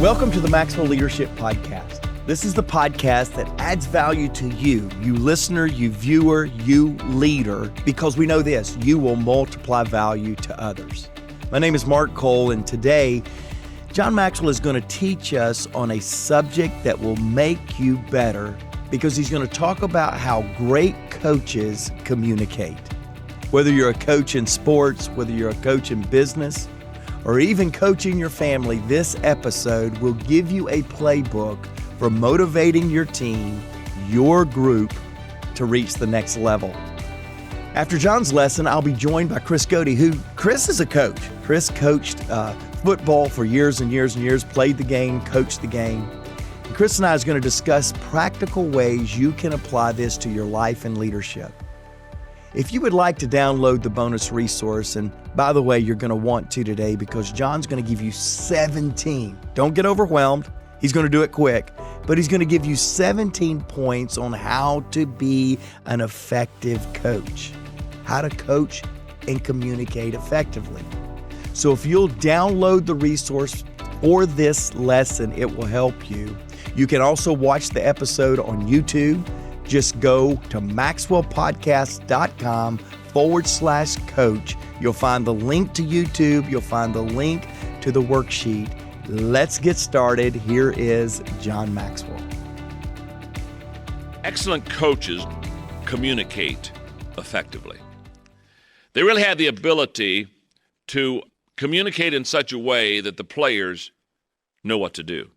Welcome to the Maxwell Leadership Podcast. This is the podcast that adds value to you listener, you viewer, you leader, because we know this, you will multiply value to others. My name is Mark Cole, and today, John Maxwell is going to teach us on a subject that will make you better, because he's going to talk about how great coaches communicate. Whether you're a coach in sports, whether you're a coach in business, or even coaching your family, this episode will give you a playbook for motivating your team, your group, to reach the next level. After John's lesson, I'll be joined by Chris Goede, Chris is a coach. Chris coached football for years and years and years, played the game, coached the game. And Chris and I is going to discuss practical ways you can apply this to your life and leadership. If you would like to download the bonus resource, and by the way, you're going to want to today because John's going to give you 17. Don't get overwhelmed. He's going to do it quick, but he's going to give you 17 points on how to be an effective coach, how to coach and communicate effectively. So if you'll download the resource for this lesson, it will help you. You can also watch the episode on YouTube. Just go to maxwellpodcast.com/coach. You'll find the link to YouTube. You'll find the link to the worksheet. Let's get started. Here is John Maxwell. Excellent coaches communicate effectively. They really have the ability to communicate in such a way that the players know what to do.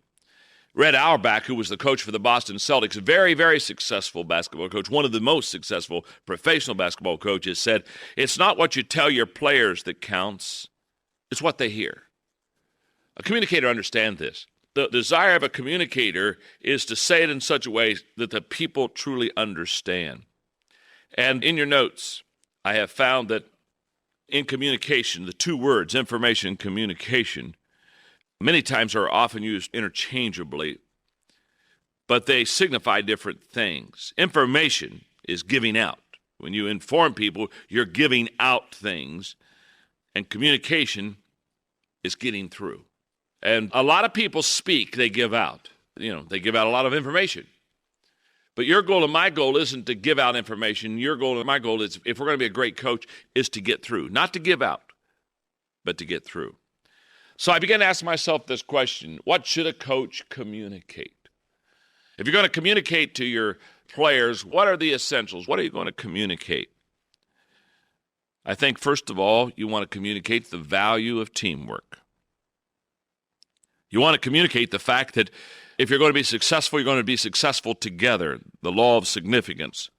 Red Auerbach, who was the coach for the Boston Celtics, a very, very successful basketball coach, one of the most successful professional basketball coaches, said, "It's not what you tell your players that counts, it's what they hear." A communicator understands this. The desire of a communicator is to say it in such a way that the people truly understand. And in your notes, I have found that in communication, the two words, information and communication, many times are often used interchangeably, but they signify different things. Information is giving out. When you inform people, you're giving out things, and communication is getting through. And a lot of people speak, they give out. They give out a lot of information. But your goal and my goal isn't to give out information. Your goal and my goal is, if we're going to be a great coach, is to get through. Not to give out, but to get through. So I began to ask myself this question: what should a coach communicate? If you're going to communicate to your players, what are the essentials? What are you going to communicate? I think, first of all, you want to communicate the value of teamwork. You want to communicate the fact that if you're going to be successful, you're going to be successful together. The law of significance.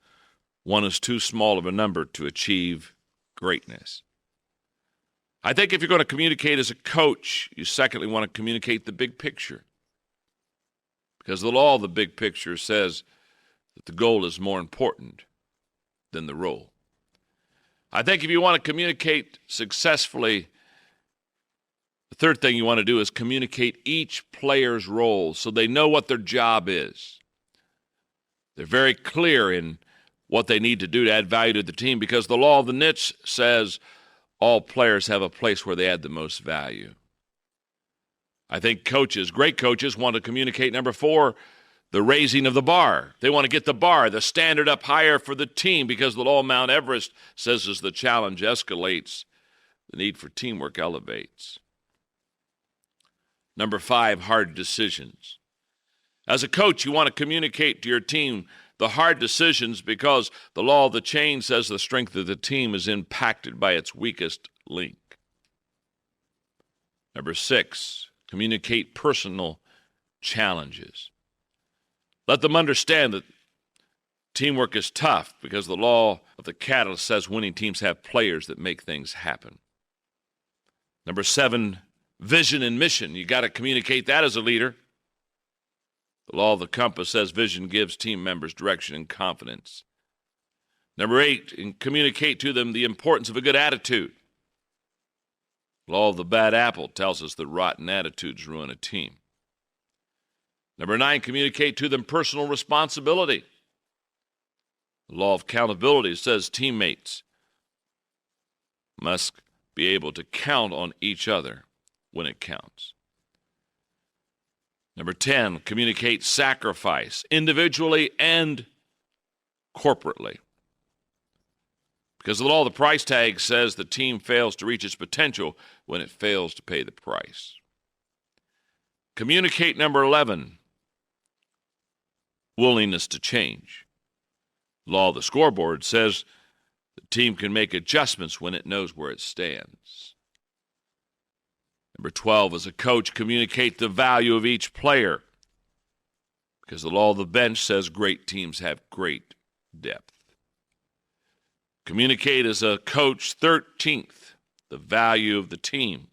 One is too small of a number to achieve greatness. I think if you're going to communicate as a coach, you secondly want to communicate the big picture. Because the law of the big picture says that the goal is more important than the role. I think if you want to communicate successfully, the third thing you want to do is communicate each player's role so they know what their job is. They're very clear in what they need to do to add value to the team, because the law of the niche says all players have a place where they add the most value. I think coaches, great coaches, want to communicate, number 4, the raising of the bar. They want to get the bar, the standard up higher for the team, because the law of Mount Everest says as the challenge escalates, the need for teamwork elevates. Number 5, hard decisions. As a coach, you want to communicate to your team the hard decisions, because the law of the chain says the strength of the team is impacted by its weakest link. Number 6, communicate personal challenges. Let them understand that teamwork is tough, because the law of the catalyst says winning teams have players that make things happen. Number 7, vision and mission. You got to communicate that as a leader. The law of the compass says vision gives team members direction and confidence. Number 8, communicate to them the importance of a good attitude. The law of the bad apple tells us that rotten attitudes ruin a team. Number 9, communicate to them personal responsibility. The law of accountability says teammates must be able to count on each other when it counts. Number 10, communicate sacrifice, individually and corporately. Because the law of the price tag says the team fails to reach its potential when it fails to pay the price. Communicate, number 11, willingness to change. Law of the scoreboard says the team can make adjustments when it knows where it stands. Number 12, as a coach, communicate the value of each player. Because the law of the bench says great teams have great depth. Communicate as a coach, 13th, the value of the team.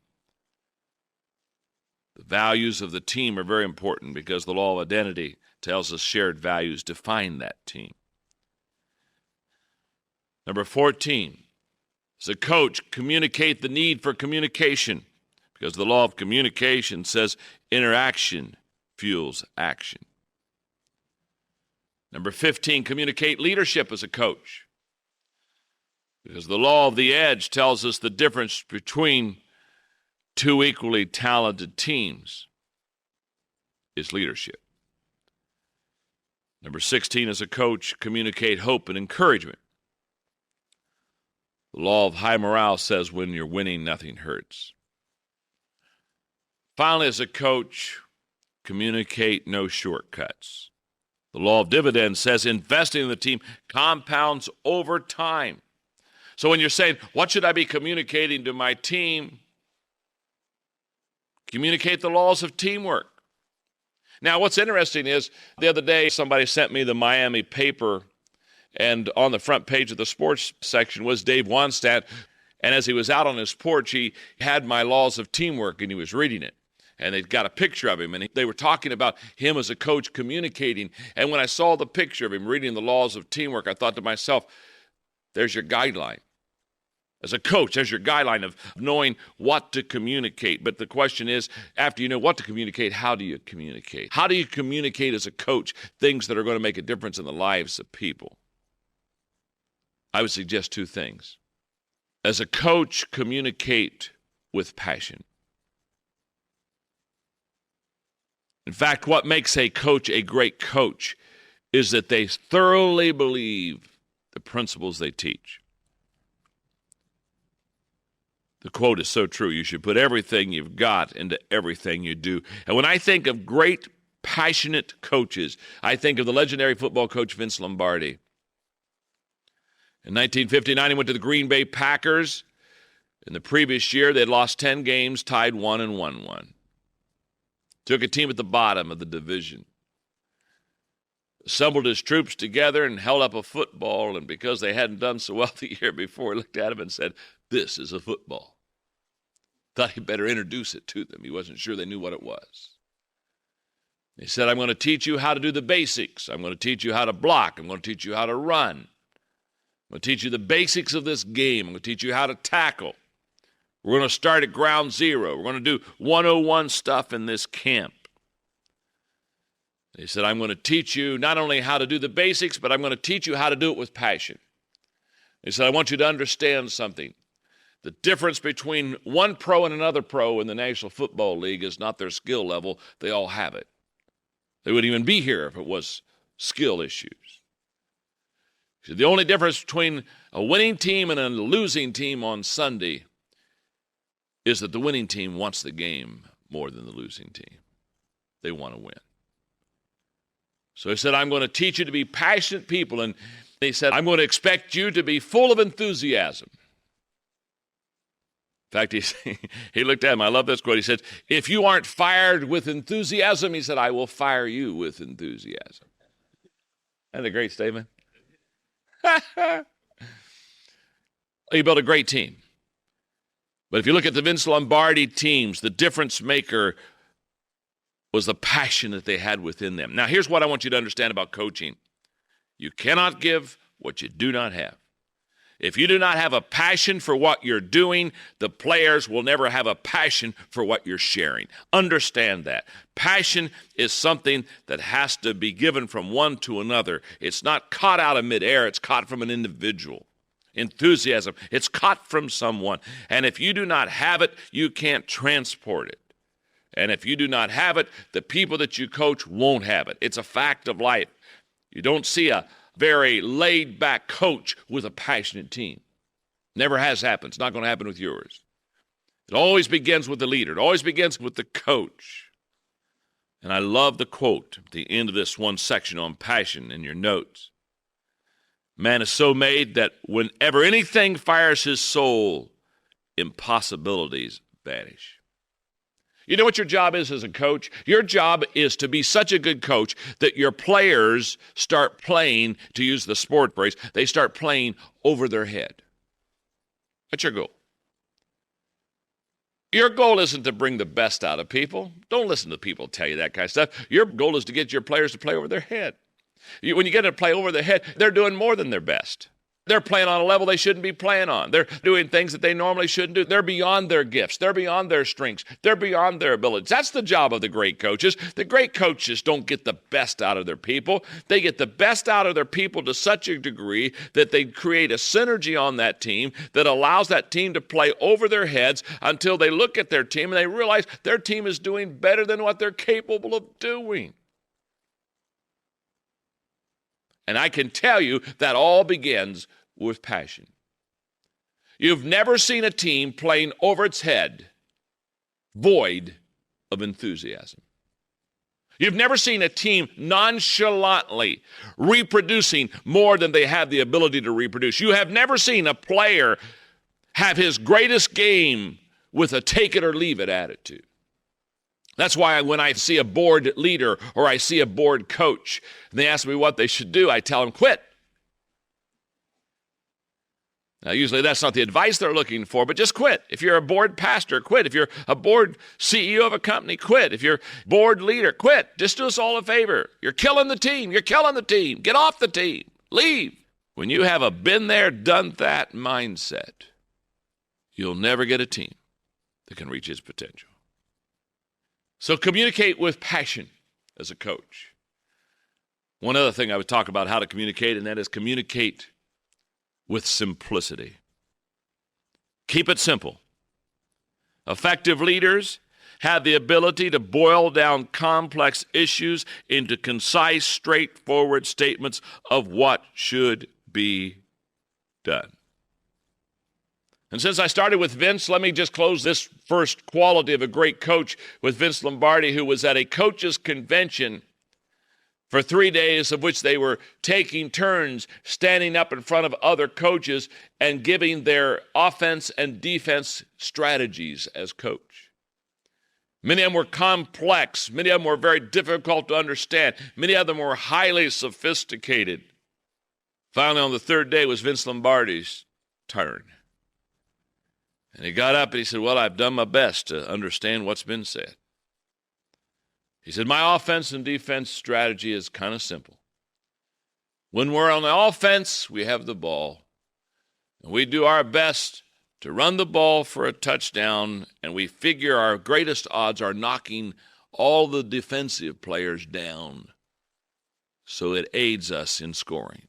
The values of the team are very important because the law of identity tells us shared values define that team. Number 14, as a coach, communicate the need for communication because the law of communication says interaction fuels action. Number 15, communicate leadership as a coach. Because the law of the edge tells us the difference between two equally talented teams is leadership. Number 16, as a coach, communicate hope and encouragement. The law of high morale says when you're winning, nothing hurts. Finally, as a coach, communicate no shortcuts. The law of dividends says investing in the team compounds over time. So when you're saying, what should I be communicating to my team? Communicate the laws of teamwork. Now, what's interesting is the other day somebody sent me the Miami paper, and on the front page of the sports section was Dave Wannstedt. And as he was out on his porch, he had my laws of teamwork, and he was reading it. And they got a picture of him, and they were talking about him as a coach communicating. And when I saw the picture of him reading the laws of teamwork, I thought to myself, there's your guideline. As a coach, there's your guideline of knowing what to communicate. But the question is, after you know what to communicate, how do you communicate? How do you communicate as a coach things that are going to make a difference in the lives of people? I would suggest two things. As a coach, communicate with passion. In fact, what makes a coach a great coach is that they thoroughly believe the principles they teach. The quote is so true. You should put everything you've got into everything you do. And when I think of great, passionate coaches, I think of the legendary football coach Vince Lombardi. In 1959, he went to the Green Bay Packers. In the previous year, they had lost 10 games, tied 1 and won 1. Took a team at the bottom of the division. Assembled his troops together and held up a football, and because they hadn't done so well the year before, he looked at him and said, "This is a football." Thought he'd better introduce it to them. He wasn't sure they knew what it was. He said, "I'm going to teach you how to do the basics. I'm going to teach you how to block. I'm going to teach you how to run. I'm going to teach you the basics of this game. I'm going to teach you how to tackle. We're going to start at ground zero. We're going to do 101 stuff in this camp." He said, "I'm going to teach you not only how to do the basics, but I'm going to teach you how to do it with passion." He said, "I want you to understand something. The difference between one pro and another pro in the National Football League is not their skill level. They all have it. They wouldn't even be here if it was skill issues." He said, "The only difference between a winning team and a losing team on Sunday is that the winning team wants the game more than the losing team. They want to win." So he said, "I'm going to teach you to be passionate people." And he said, "I'm going to expect you to be full of enthusiasm." In fact, he looked at him. I love this quote. He said, "If you aren't fired with enthusiasm," he said, "I will fire you with enthusiasm." Isn't that a great statement? He built a great team. But if you look at the Vince Lombardi teams, the difference maker was the passion that they had within them. Now, here's what I want you to understand about coaching. You cannot give what you do not have. If you do not have a passion for what you're doing, the players will never have a passion for what you're sharing. Understand that. Passion is something that has to be given from one to another. It's not caught out of midair. It's caught from an individual. Enthusiasm, it's caught from someone. And if you do not have it, you can't transport it. And if you do not have it, the people that you coach won't have it. It's a fact of life. You don't see a very laid-back coach with a passionate team. Never has happened. It's not going to happen with yours. It always begins with the leader. It always begins with the coach. And I love the quote at the end of this one section on passion in your notes. Man is so made that whenever anything fires his soul, impossibilities vanish. You know what your job is as a coach? Your job is to be such a good coach that your players start playing, to use the sport phrase, they start playing over their head. That's your goal. Your goal isn't to bring the best out of people. Don't listen to people tell you that kind of stuff. Your goal is to get your players to play over their head. When you get them to play over their head, they're doing more than their best. They're playing on a level they shouldn't be playing on. They're doing things that they normally shouldn't do. They're beyond their gifts. They're beyond their strengths. They're beyond their abilities. That's the job of the great coaches. The great coaches don't get the best out of their people. They get the best out of their people to such a degree that they create a synergy on that team that allows that team to play over their heads until they look at their team and they realize their team is doing better than what they're capable of doing. And I can tell you that all begins with passion. You've never seen a team playing over its head void of enthusiasm. You've never seen a team nonchalantly reproducing more than they have the ability to reproduce. You have never seen a player have his greatest game with a take it or leave it attitude. That's why when I see a board leader or I see a board coach and they ask me what they should do, I tell them, quit. Now, usually that's not the advice they're looking for, but just quit. If you're a board pastor, quit. If you're a board CEO of a company, quit. If you're board leader, quit. Just do us all a favor. You're killing the team. You're killing the team. Get off the team. Leave. When you have a been there, done that mindset, you'll never get a team that can reach its potential. So communicate with passion as a coach. One other thing I would talk about how to communicate, and that is communicate with simplicity. Keep it simple. Effective leaders have the ability to boil down complex issues into concise, straightforward statements of what should be done. And since I started with Vince, let me just close this first quality of a great coach with Vince Lombardi, who was at a coaches' convention for 3 days, of which they were taking turns standing up in front of other coaches and giving their offense and defense strategies as coach. Many of them were complex. Many of them were very difficult to understand. Many of them were highly sophisticated. Finally, on the third day was Vince Lombardi's turn. And he got up and he said, well, I've done my best to understand what's been said. He said, my offense and defense strategy is kind of simple. When we're on the offense, we have the ball. And we do our best to run the ball for a touchdown, and we figure our greatest odds are knocking all the defensive players down, so it aids us in scoring.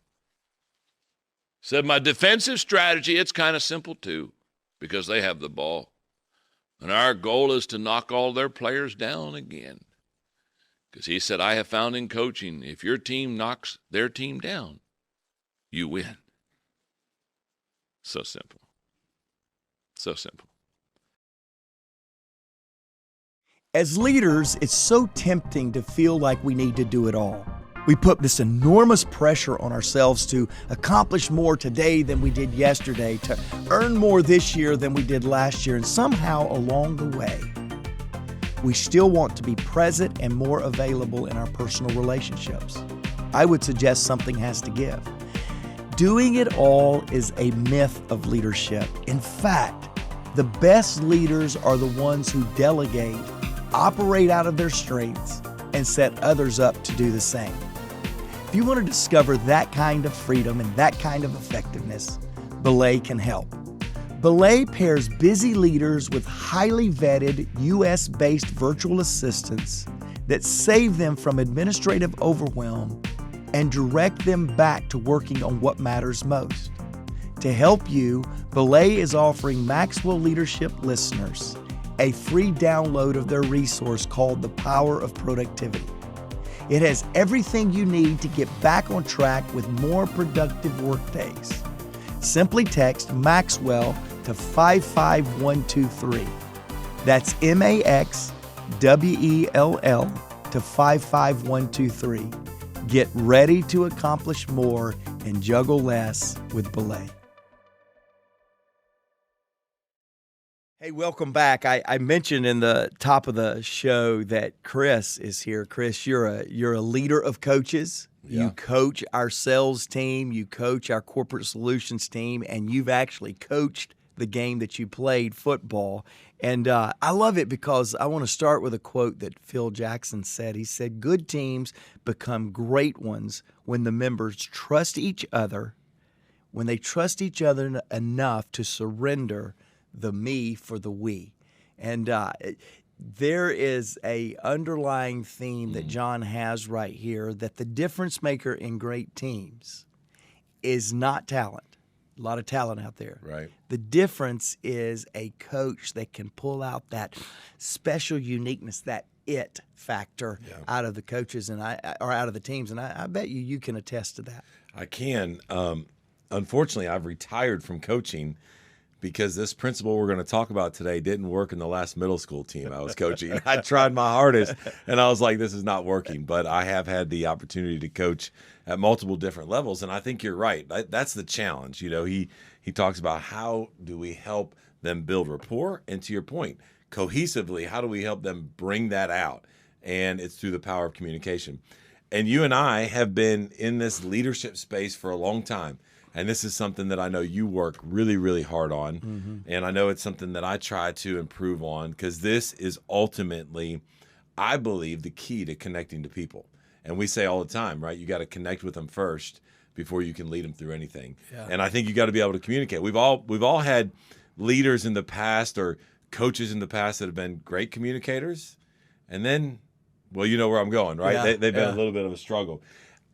He said, my defensive strategy, it's kind of simple too, because they have the ball. And our goal is to knock all their players down again. Because he said, I have found in coaching, if your team knocks their team down, you win. So simple. So simple. As leaders, it's so tempting to feel like we need to do it all. We put this enormous pressure on ourselves to accomplish more today than we did yesterday, to earn more this year than we did last year, and somehow along the way, we still want to be present and more available in our personal relationships. I would suggest something has to give. Doing it all is a myth of leadership. In fact, the best leaders are the ones who delegate, operate out of their strengths, and set others up to do the same. If you want to discover that kind of freedom and that kind of effectiveness, BELAY can help. BELAY pairs busy leaders with highly vetted US-based virtual assistants that save them from administrative overwhelm and direct them back to working on what matters most. To help you, BELAY is offering Maxwell Leadership listeners a free download of their resource called The Power of Productivity. It has everything you need to get back on track with more productive workdays. Simply text Maxwell to 55123. That's MAXWELL to 55123. Get ready to accomplish more and juggle less with BELAY. Hey, welcome back. I mentioned in the top of the show that Chris is here. Chris, you're a leader of coaches. Yeah. You coach our sales team, you coach our corporate solutions team, and you've actually coached the game that you played, football. And I love it because I want to start with a quote that Phil Jackson said. He said, "Good teams become great ones when the members trust each other, when they trust each other enough to surrender the me for the we." And there is a underlying theme that John has right here, that the difference maker in great teams is not talent. A lot of talent out there. Right. The difference is a coach that can pull out that special uniqueness, that it factor out of the coaches or out of the teams. And I bet you can attest to that. I can. Unfortunately, I've retired from coaching because this principle we're going to talk about today didn't work in the last middle school team I was coaching. I tried my hardest, and I was like, this is not working. But I have had the opportunity to coach at multiple different levels, and I think you're right. That's the challenge. You know, he talks about how do we help them build rapport, and to your point, cohesively, how do we help them bring that out? And it's through the power of communication. And you and I have been in this leadership space for a long time. And this is something that I know you work really, really hard on. Mm-hmm. And I know it's something that I try to improve on, because this is ultimately, I believe, the key to connecting to people. And we say all the time, right? You got to connect with them first before you can lead them through anything. Yeah. And I think you got to be able to communicate. We've all had leaders in the past or coaches in the past that have been great communicators. And then, well, you know where I'm going, right? Yeah. They've been a little bit of a struggle.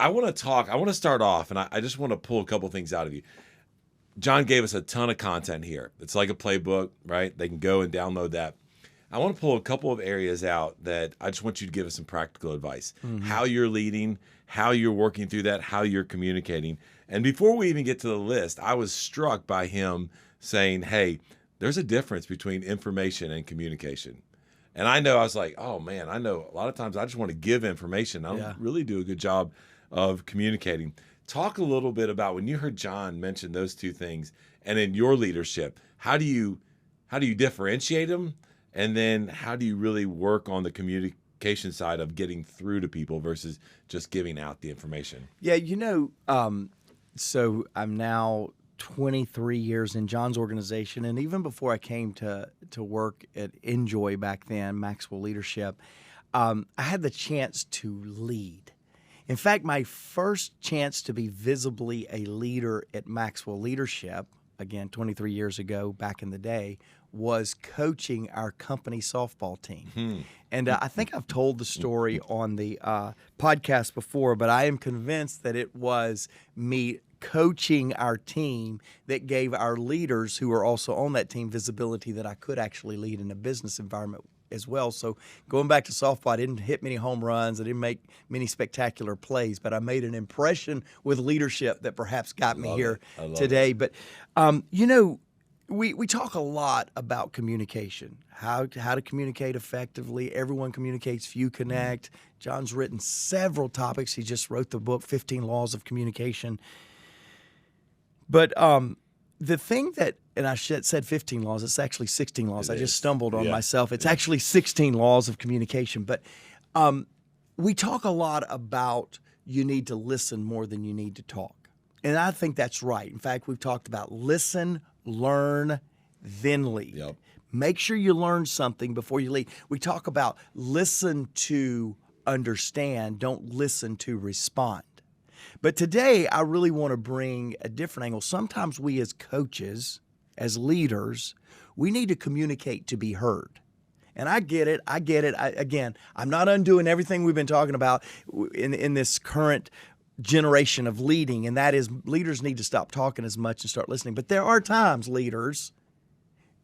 I want to start off, and I just want to pull a couple things out of you. John gave us a ton of content here. It's like a playbook, right? They can go and download that. I want to pull a couple of areas out that I just want you to give us some practical advice. Mm-hmm. How you're leading, how you're working through that, how you're communicating. And before we even get to the list, I was struck by him saying, hey, there's a difference between information and communication. And I was like, oh man, I know a lot of times I just want to give information. I don't really do a good job of communicating. Talk a little bit about when you heard John mention those two things, and in your leadership, how do you differentiate them, and then how do you really work on the communication side of getting through to people versus just giving out the information? Yeah, so I'm now 23 years in John's organization, and even before I came to work at Enjoy back then, Maxwell Leadership, I had the chance to lead. In fact, my first chance to be visibly a leader at Maxwell Leadership, again, 23 years ago, back in the day, was coaching our company softball team. And I think I've told the story on the podcast before, but I am convinced that it was me coaching our team that gave our leaders who were also on that team visibility that I could actually lead in a business environment as well. So going back to softball, I didn't hit many home runs. I didn't make many spectacular plays, but I made an impression with leadership that perhaps got me here today. But, we talk a lot about communication, how to communicate effectively. Everyone communicates, few connect. John's written several topics. He just wrote the book, 15 Laws of Communication. But the thing that, and I said 15 laws, it's actually 16 laws. I just stumbled on myself. It's actually 16 laws of communication. But we talk a lot about you need to listen more than you need to talk. And I think that's right. In fact, we've talked about listen, learn, then lead. Yep. Make sure you learn something before you lead. We talk about listen to understand, don't listen to respond. But today, I really want to bring a different angle. Sometimes we as coaches, as leaders, we need to communicate to be heard. And I get it. Again, I'm not undoing everything we've been talking about in this current generation of leading, and that is leaders need to stop talking as much and start listening. But there are times, leaders,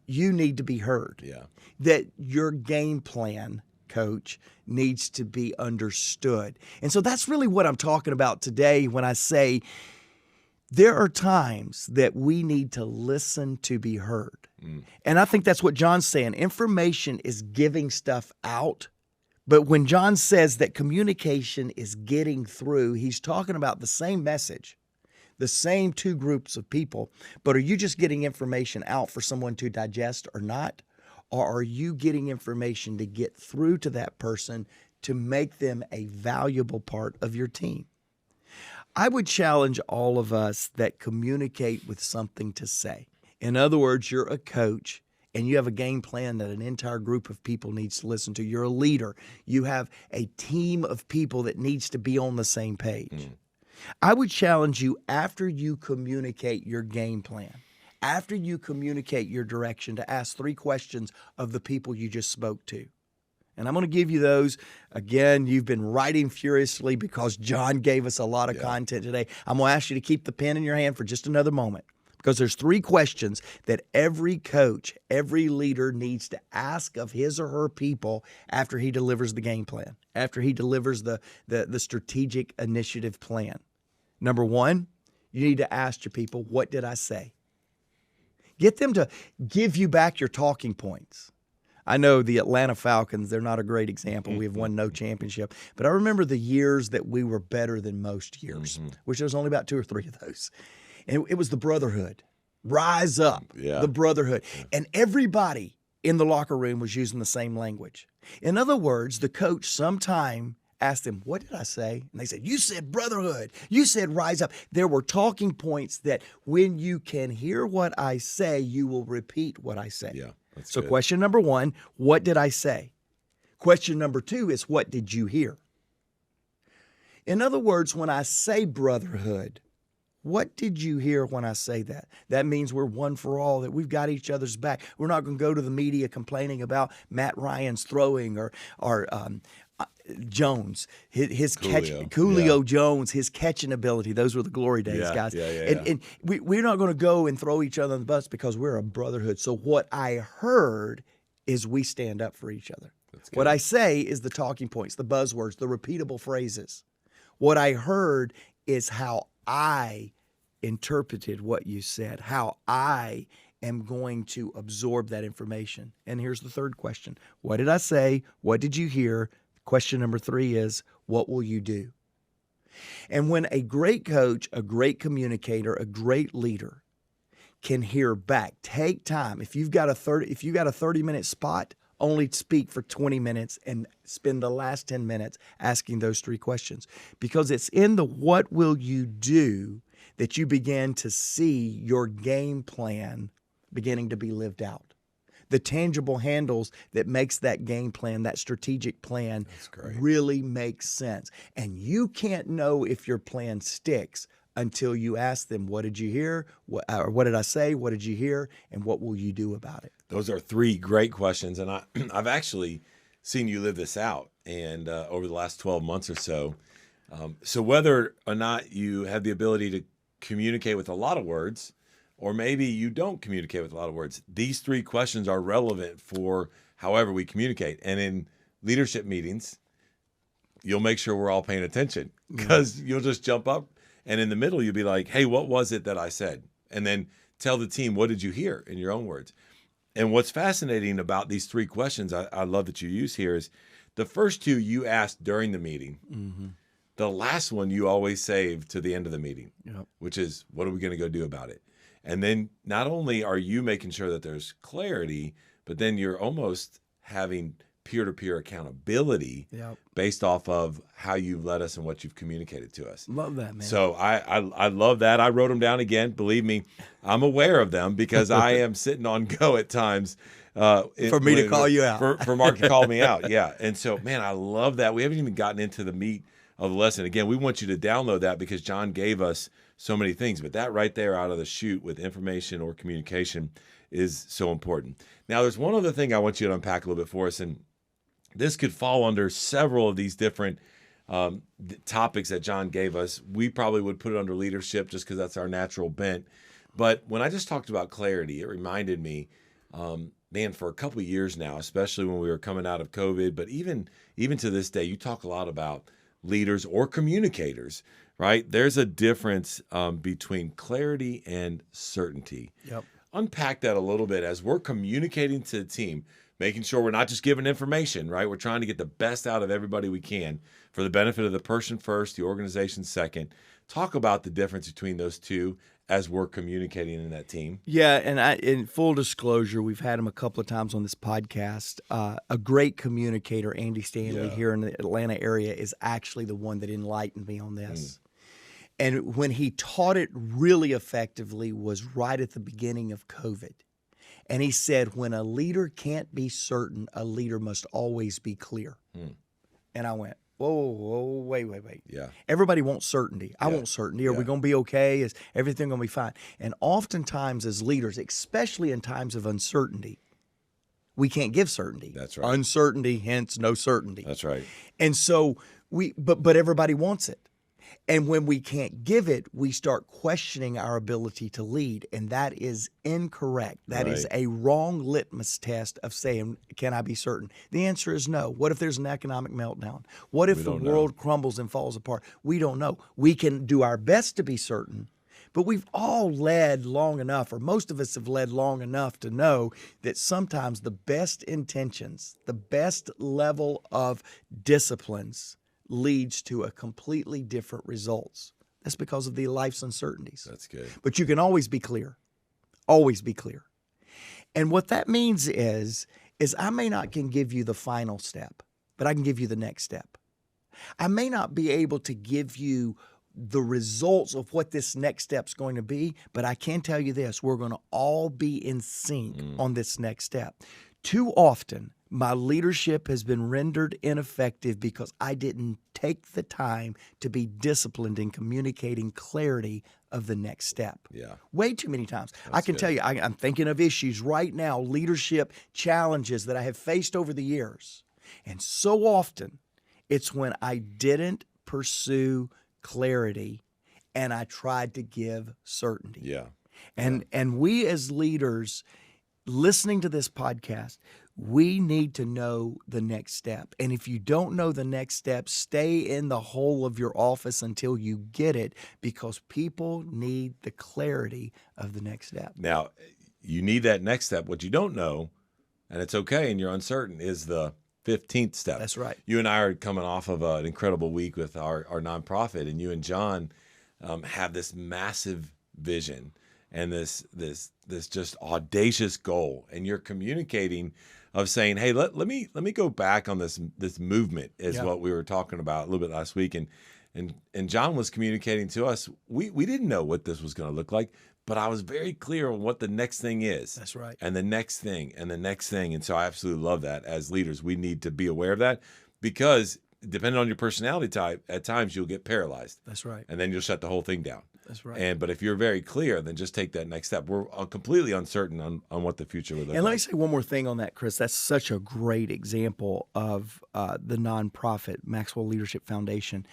you need to be heard. Yeah. That your game plan, coach, needs to be understood. And so that's really what I'm talking about today when I say there are times that we need to listen to be heard. And I think that's what John's saying. Information is giving stuff out. But when John says that communication is getting through, he's talking about the same message, the same two groups of people. But are you just getting information out for someone to digest or not? Or are you getting information to get through to that person to make them a valuable part of your team? I would challenge all of us that communicate with something to say. In other words, you're a coach and you have a game plan that an entire group of people needs to listen to. You're a leader. You have a team of people that needs to be on the same page. I would challenge you, after you communicate your game plan, after you communicate your direction, to ask 3 questions of the people you just spoke to. And I'm going to give you those. Again, you've been writing furiously because John gave us a lot of content today. I'm going to ask you to keep the pen in your hand for just another moment, because there's 3 questions that every coach, every leader needs to ask of his or her people after he delivers the game plan, after he delivers the strategic initiative plan. Number 1, you need to ask your people, what did I say? Get them to give you back your talking points. I know the Atlanta Falcons, they're not a great example. We have won no championship. But I remember the years that we were better than most years, which there was only about 2 or 3 of those. And it was the brotherhood. Rise up, the brotherhood. And everybody in the locker room was using the same language. In other words, the coach sometime asked them, what did I say? And they said, you said brotherhood. You said rise up. There were talking points that when you can hear what I say, you will repeat what I say. Yeah. So question number 1, what did I say? Question number 2 is, what did you hear? In other words, when I say brotherhood, what did you hear when I say that? That means we're one for all, that we've got each other's back. We're not going to go to the media complaining about Matt Ryan's throwing or Jones, his Julio Jones, his catching ability. Those were the glory days, guys. And we're not going to go and throw each other on the bus because we're a brotherhood. So what I heard is we stand up for each other. What I say is the talking points, the buzzwords, the repeatable phrases. What I heard is how I interpreted what you said, how I am going to absorb that information. And here's the 3rd question. What did I say? What did you hear? Question number 3 is, what will you do? And when a great coach, a great communicator, a great leader can hear back, take time. If you've got a 30-minute spot, only speak for 20 minutes and spend the last 10 minutes asking those 3 questions. Because it's in the what will you do that you begin to see your game plan beginning to be lived out. The tangible handles that makes that game plan, that strategic plan, really makes sense. And you can't know if your plan sticks until you ask them, what did you hear? What did I say? What did you hear? And what will you do about it? Those are 3 great questions. And I've actually seen you live this out and over the last 12 months or so. So whether or not you have the ability to communicate with a lot of words, or maybe you don't communicate with a lot of words, these 3 questions are relevant for however we communicate. And in leadership meetings, you'll make sure we're all paying attention, because you'll just jump up and in the middle, you'll be like, hey, what was it that I said? And then tell the team, what did you hear in your own words? And what's fascinating about these 3 questions I love that you use here is the first 2 you asked during the meeting. The last one you always save to the end of the meeting, which is, what are we going to go do about it? And then not only are you making sure that there's clarity, but then you're almost having peer-to-peer accountability based off of how you've led us and what you've communicated to us. Love that, man. So I love that. I wrote them down again. Believe me, I'm aware of them because I am sitting on go at times. For me to call you out. For Mark to call me out, yeah. And so, man, I love that. We haven't even gotten into the meat of the lesson. Again, we want you to download that because John gave us so many things, but that right there out of the chute with information or communication is so important. Now, there's one other thing I want you to unpack a little bit for us, and this could fall under several of these different topics that John gave us. We probably would put it under leadership just because that's our natural bent. But when I just talked about clarity, it reminded me man, for a couple of years now, especially when we were coming out of COVID, but even to this day, you talk a lot about leaders or communicators, right? There's a difference between clarity and certainty. Yep. Unpack that a little bit as we're communicating to the team, making sure we're not just giving information, right? We're trying to get the best out of everybody we can for the benefit of the person first, the organization second. Talk about the difference between those two as we're communicating in that team. Yeah, and in full disclosure, we've had him a couple of times on this podcast. A great communicator, Andy Stanley, here in the Atlanta area, is actually the one that enlightened me on this. And when he taught it really effectively was right at the beginning of COVID. And he said, when a leader can't be certain, a leader must always be clear. And I went, whoa, wait. Yeah. Everybody wants certainty. I want certainty. Are we going to be okay? Is everything going to be fine? And oftentimes as leaders, especially in times of uncertainty, we can't give certainty. That's right. Uncertainty, hence no certainty. That's right. And so but everybody wants it. And when we can't give it, we start questioning our ability to lead. And that is incorrect. That is a wrong litmus test of saying, can I be certain? The answer is no. What if there's an economic meltdown? What if the world crumbles and falls apart? We don't know. We can do our best to be certain, but we've all led long enough, or most of us have led long enough to know that sometimes the best intentions, the best level of disciplines leads to a completely different results. That's because of the life's uncertainties. That's good. But you can always be clear. Always be clear. And what that means is I may not can give you the final step, but I can give you the next step. I may not be able to give you the results of what this next step's going to be, but I can tell you this, we're going to all be in sync on this next step. Too often, my leadership has been rendered ineffective because I didn't take the time to be disciplined in communicating clarity of the next step. Yeah. Way too many times. I can tell you, I'm thinking of issues right now, leadership challenges that I have faced over the years. And so often, it's when I didn't pursue clarity and I tried to give certainty. Yeah. And we as leaders listening to this podcast, we need to know the next step. And if you don't know the next step, stay in the hole of your office until you get it, because people need the clarity of the next step. Now, you need that next step. What you don't know, and it's okay and you're uncertain, is the 15th step. That's right. You and I are coming off of an incredible week with our nonprofit, and you and John have this massive vision and this just audacious goal, and you're communicating of saying, hey, let me go back on this movement is what we were talking about a little bit last week, and John was communicating to us. We didn't know what this was going to look like, but I was very clear on what the next thing is. That's right. And the next thing and the next thing. And so I absolutely love that. As leaders, we need to be aware of that, because depending on your personality type, at times you'll get paralyzed. That's right. And then you'll shut the whole thing down. That's right. But if you're very clear, then just take that next step. We're completely uncertain on what the future will look like. And let me say one more thing on that, Chris. That's such a great example of the nonprofit Maxwell Leadership Foundation.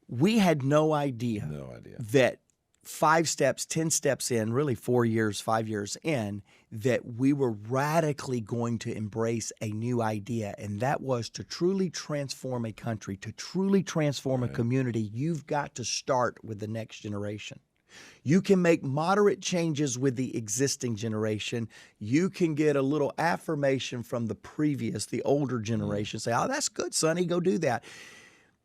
We had no idea that 5 steps, 10 steps in, really 4 years, 5 years in, that we were radically going to embrace a new idea, and that was to truly transform a country, to truly transform a community. You've got to start with the next generation. You can make moderate changes with the existing generation. You can get a little affirmation from the older generation. Say, oh, that's good, Sonny, go do that.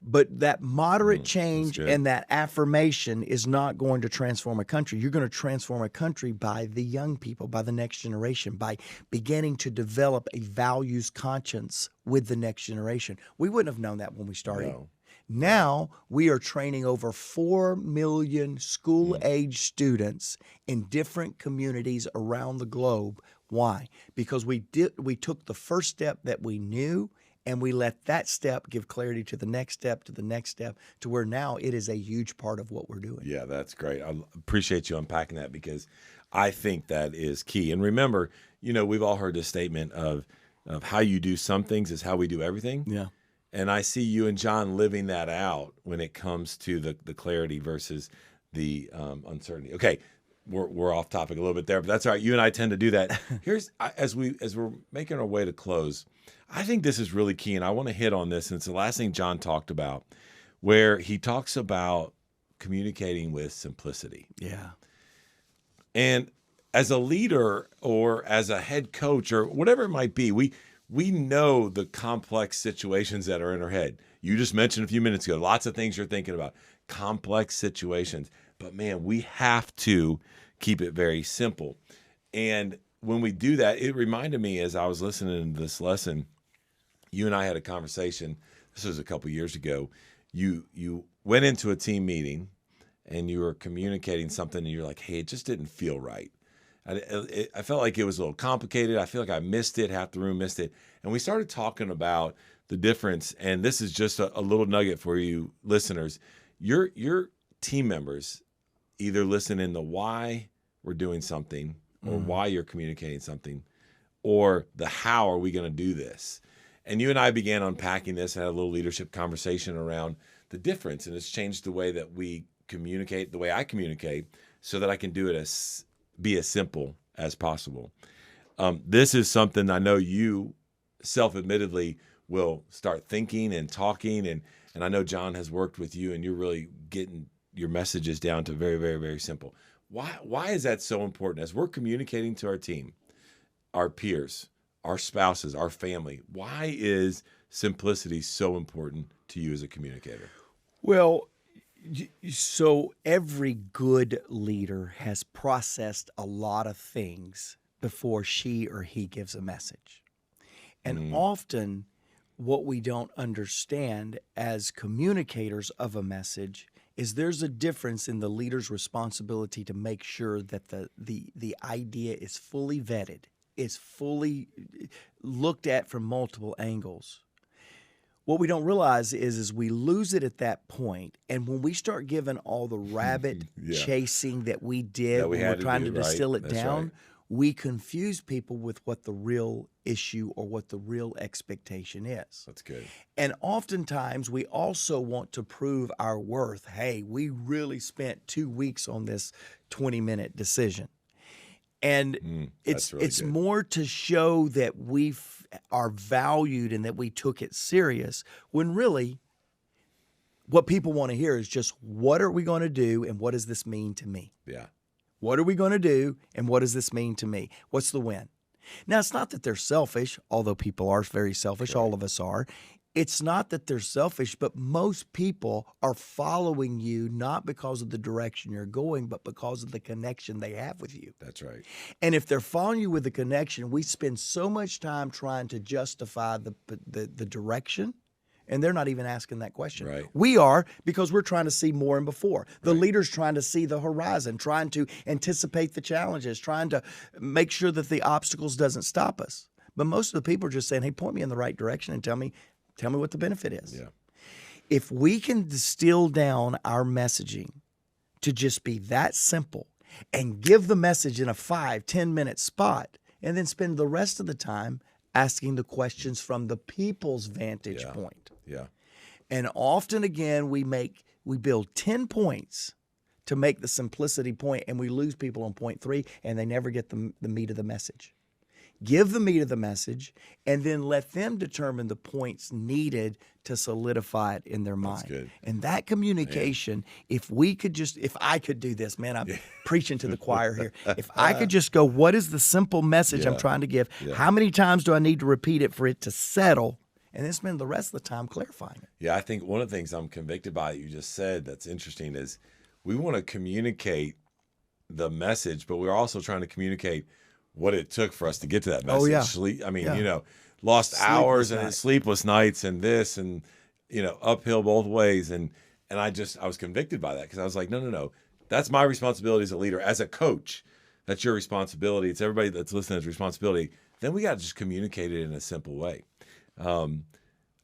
But that moderate change and that affirmation is not going to transform a country. You're going to transform a country by the young people, by the next generation, by beginning to develop a values conscience with the next generation. We wouldn't have known that when we started. No. Now we are training over 4 million school-age students in different communities around the globe. Why? Because we took the first step that we knew, and we let that step give clarity to the next step, to where now it is a huge part of what we're doing. Yeah, that's great. I appreciate you unpacking that, because I think that is key. And remember, we've all heard this statement of how you do some things is how we do everything. Yeah. And I see you and John living that out when it comes to the clarity versus the uncertainty. Okay, we're off topic a little bit there, but that's all right. You and I tend to do that. As we're making our way to close, I think this is really key, and I want to hit on this, and it's the last thing John talked about, where he talks about communicating with simplicity. Yeah. And as a leader or as a head coach or whatever it might be, we know the complex situations that are in our head. You just mentioned a few minutes ago, lots of things you're thinking about, complex situations. But man, we have to keep it very simple. And when we do that, it reminded me as I was listening to this lesson, you and I had a conversation. This was a couple years ago. You went into a team meeting and you were communicating something and you're like, hey, it just didn't feel right. I felt like it was a little complicated. I feel like I missed it. Half the room missed it. And we started talking about the difference. And this is just a little nugget for you listeners. Your team members either listen in the why we're doing something or why you're communicating something or the how are we going to do this. And you and I began unpacking this and had a little leadership conversation around the difference. And it's changed the way that we communicate, the way I communicate, so that I can do it be as simple as possible. This is something I know you self-admittedly will start thinking and talking. And I know John has worked with you and you're really getting your messages down to very, very, very simple. Why is that so important? As we're communicating to our team, our peers, our spouses, our family, why is simplicity so important to you as a communicator? Well, so every good leader has processed a lot of things before she or he gives a message. And often what we don't understand as communicators of a message is there's a difference in the leader's responsibility to make sure that the idea is fully vetted, is fully looked at from multiple angles. What we don't realize is we lose it at that point, and when we start giving all the rabbit chasing that we did when we're trying to distill it down, we confuse people with what the real issue or what the real expectation is. That's good. And oftentimes we also want to prove our worth. Hey, we really spent 2 weeks on this 20-minute decision. And it's more to show that we are valued and that we took it serious, when really what people want to hear is just, what are we going to do and what does this mean to me? Yeah. What are we going to do and what does this mean to me? What's the win? Now, it's not that they're selfish, although people are very selfish. All of us are. It's not that they're selfish, but most people are following you not because of the direction you're going, but because of the connection they have with you. That's right. And if they're following you with the connection, we spend so much time trying to justify the direction, and they're not even asking that question. Right. We are, because we're trying to see more and before. The leader's trying to see the horizon, trying to anticipate the challenges, trying to make sure that the obstacles doesn't stop us. But most of the people are just saying, hey, point me in the right direction and tell me what the benefit is. Yeah. If we can distill down our messaging to just be that simple and give the message in a 5-10 minute spot and then spend the rest of the time asking the questions from the people's vantage point. Yeah. And often again, we build 10 points to make the simplicity point, and we lose people on point 3, and they never get the meat of the message. Give the meat of the message, and then let them determine the points needed to solidify it in their mind. That's good. And that communication, if I could do this, man, I'm preaching to the choir here. If I could just go, what is the simple message I'm trying to give? Yeah. How many times do I need to repeat it for it to settle? And then spend the rest of the time clarifying it. Yeah, I think one of the things I'm convicted by that you just said that's interesting is we want to communicate the message, but we're also trying to communicate what it took for us to get to that message. Oh, yeah. Sleep, I mean, lost hours and sleepless nights and this and, uphill both ways. And I was convicted by that because I was like, no. That's my responsibility as a leader. As a coach, that's your responsibility. It's everybody that's listening's responsibility. Then we got to just communicate it in a simple way. All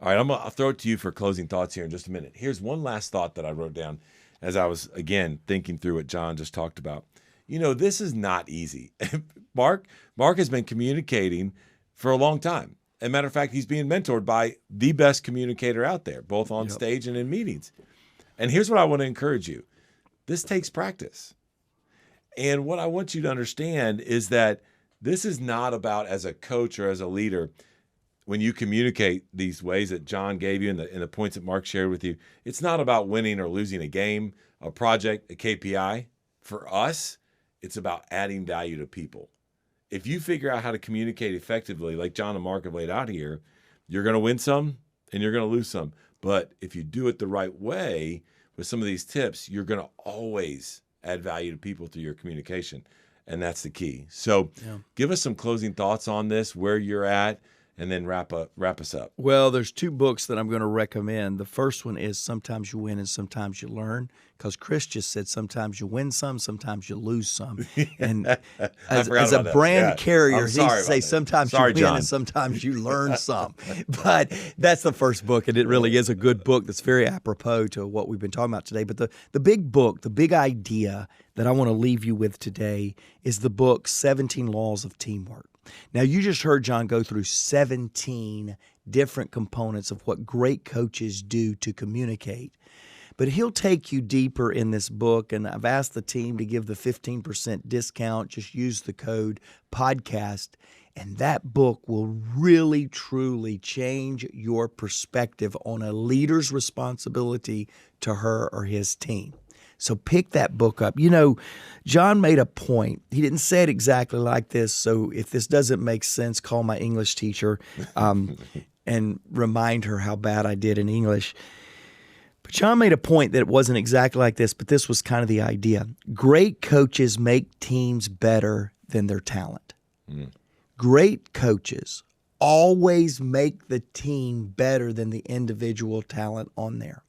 right, I'll throw it to you for closing thoughts here in just a minute. Here's one last thought that I wrote down as I was, again, thinking through what John just talked about. This is not easy. Mark has been communicating for a long time. As a matter of fact, he's being mentored by the best communicator out there, both on stage and in meetings. And here's what I want to encourage you. This takes practice. And what I want you to understand is that this is not about, as a coach or as a leader, when you communicate these ways that John gave you and the points that Mark shared with you, it's not about winning or losing a game, a project, a KPI. For us, it's about adding value to people. If you figure out how to communicate effectively, like John and Mark have laid out here, you're going to win some and you're going to lose some. But if you do it the right way with some of these tips, you're going to always add value to people through your communication. And that's the key. So give us some closing thoughts on this, where you're at, and then wrap us up. Well, there's 2 books that I'm going to recommend. The first one is Sometimes You Win and Sometimes You Learn, because Chris just said sometimes you win some, sometimes you lose some. And as a brand carrier, he used to say sometimes you win John. and sometimes you learn some. But that's the first book, and it really is a good book that's very apropos to what we've been talking about today. But the big book, the big idea that I want to leave you with today is the book 17 Laws of Teamwork. Now, you just heard John go through 17 different components of what great coaches do to communicate. But he'll take you deeper in this book, and I've asked the team to give the 15% discount. Just use the code podcast, and that book will really, truly change your perspective on a leader's responsibility to her or his team. So pick that book up. You know, John made a point. He didn't say it exactly like this, so if this doesn't make sense, call my English teacher and remind her how bad I did in English. But John made a point that it wasn't exactly like this, but this was kind of the idea. Great coaches make teams better than their talent. Great coaches always make the team better than the individual talent on there.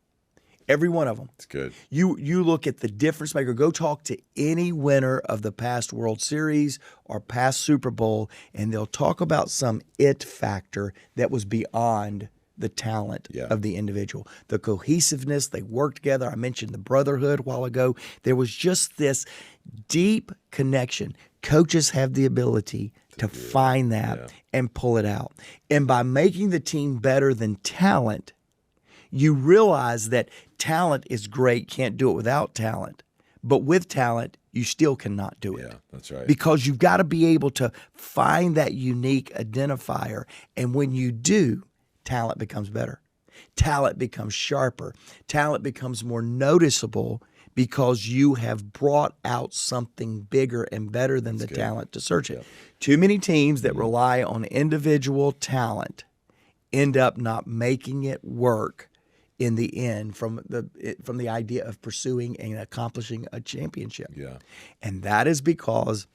Every one of them. It's good. You look at the difference maker. Go talk to any winner of the past World Series or past Super Bowl, and they'll talk about some it factor that was beyond the talent of the individual. The cohesiveness, they work together. I mentioned the brotherhood a while ago. There was just this deep connection. Coaches have the ability to find that and pull it out. And by making the team better than talent, you realize that talent is great, can't do it without talent. But with talent, you still cannot do it. Yeah, that's right. Because you've got to be able to find that unique identifier. And when you do, talent becomes better. Talent becomes sharper. Talent becomes more noticeable because you have brought out something bigger and better than the talent to search it. Too many teams that rely on individual talent end up not making it work in the end from the idea of pursuing and accomplishing a championship. And that is because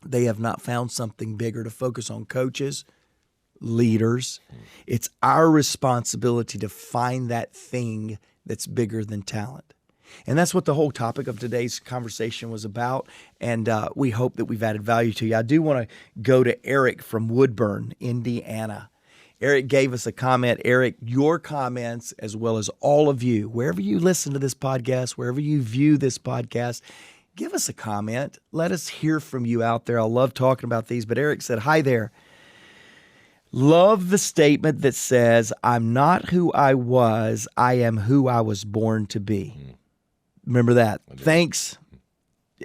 they have not found something bigger to focus on. Coaches, leaders, it's our responsibility to find that thing that's bigger than talent. And that's what the whole topic of today's conversation was about, and we hope that we've added value to you. I do want to go to Eric from Woodburn, Indiana. Eric gave us a comment. Eric, your comments, as well as all of you, wherever you listen to this podcast, wherever you view this podcast, give us a comment. Let us hear from you out there. I love talking about these. But Eric said, hi there. Love the statement that says, I'm not who I was. I am who I was born to be. Remember that. Thanks.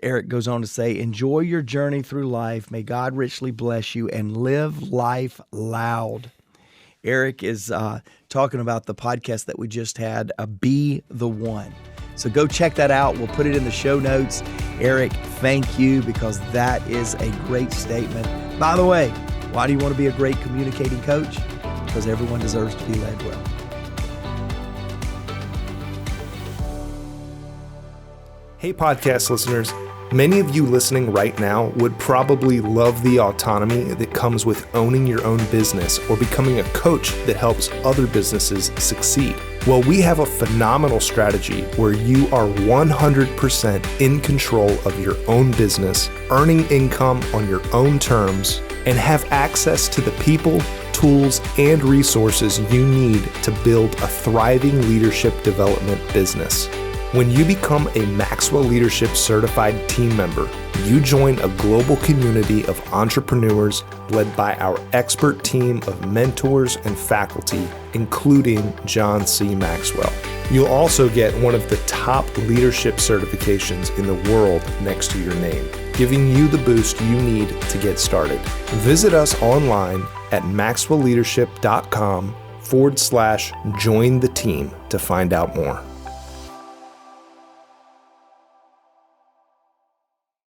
Eric goes on to say, enjoy your journey through life. May God richly bless you and live life loud. Eric is talking about the podcast that we just had, Be the One. So go check that out. We'll put it in the show notes. Eric, thank you, because that is a great statement. By the way, why do you want to be a great communicating coach? Because everyone deserves to be led well. Hey, podcast listeners. Many of you listening right now would probably love the autonomy that comes with owning your own business or becoming a coach that helps other businesses succeed. Well, we have a phenomenal strategy where you are 100% in control of your own business, earning income on your own terms, and have access to the people, tools, and resources you need to build a thriving leadership development business. When you become a Maxwell Leadership Certified team member, you join a global community of entrepreneurs led by our expert team of mentors and faculty, including John C. Maxwell. You'll also get one of the top leadership certifications in the world next to your name, giving you the boost you need to get started. Visit us online at maxwellleadership.com/join the team to find out more.